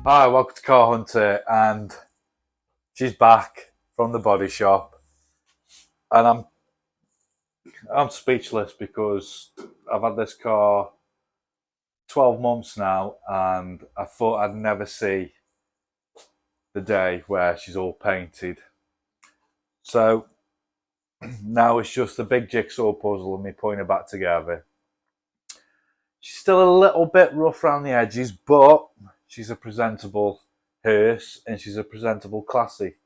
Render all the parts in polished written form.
Hi, welcome to Car Hunter, and she's back from the body shop, and I'm speechless because I've had this car 12 months now, and I thought I'd never see the day where she's all painted. So now it's just a big jigsaw puzzle and me putting it back together. She's still a little bit rough around the edges, but she's a presentable hearse and she's a presentable classic.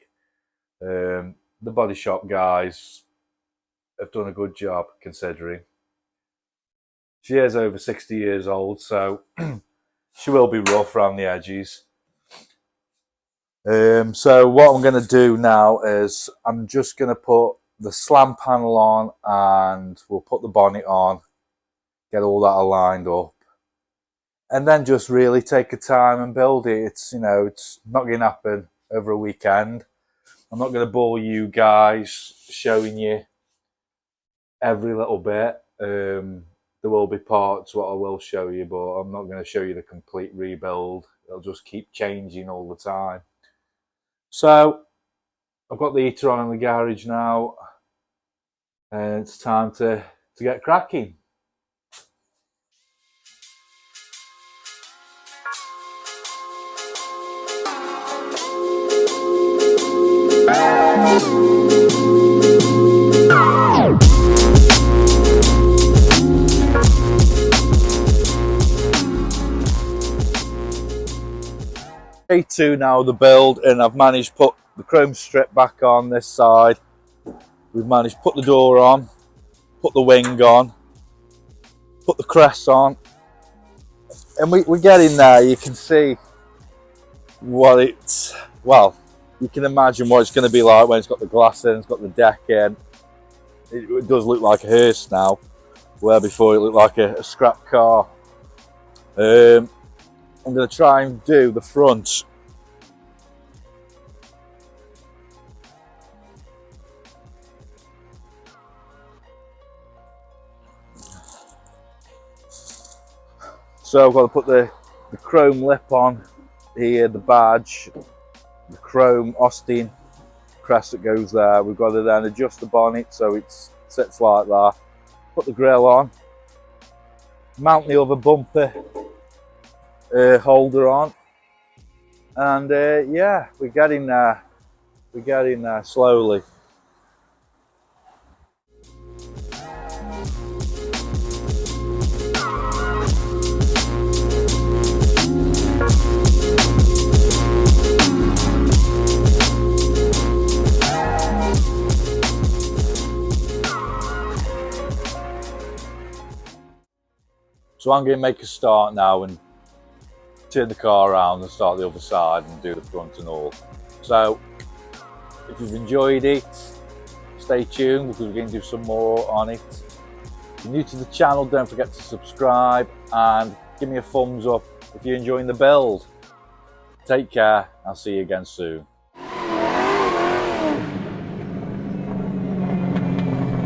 The body shop guys have done a good job considering. She is over 60 years old, so she will be rough around the edges. So what I'm going to do now is I'm just going to put the slam panel on and we'll put the bonnet on, get all that aligned up, and then just really take a time and build it. It's not going to happen over a weekend. I'm not going to bore you guys showing you every little bit. There will be parts what I will show you, but I'm not going to show you the complete rebuild. It'll just keep changing all the time. So I've got the heater on in the garage now, and it's time to get cracking. Day two now of the build, and I've managed to put the chrome strip back on this side. We've managed to put the door on, put the wing on, put the crest on, and we're getting there. You can see what you can imagine what it's going to be like when it's got the glass in, it's got the deck in. It does look like a hearse now, where before it looked like a scrap car. I'm going to try and do the front. So I've got to put the chrome lip on here, the badge, the chrome Austin crest that goes there. We've got to then adjust the bonnet so it sits like that. Put the grille on, mount the other bumper holder on, and yeah, we're getting there. We're getting there slowly. So I'm going to make a start now and turn the car around and start the other side and do the front and all. So if you've enjoyed it, stay tuned because we're going to do some more on it. If you're new to the channel, don't forget to subscribe and give me a thumbs up if you're enjoying the build. Take care, I'll see you again soon.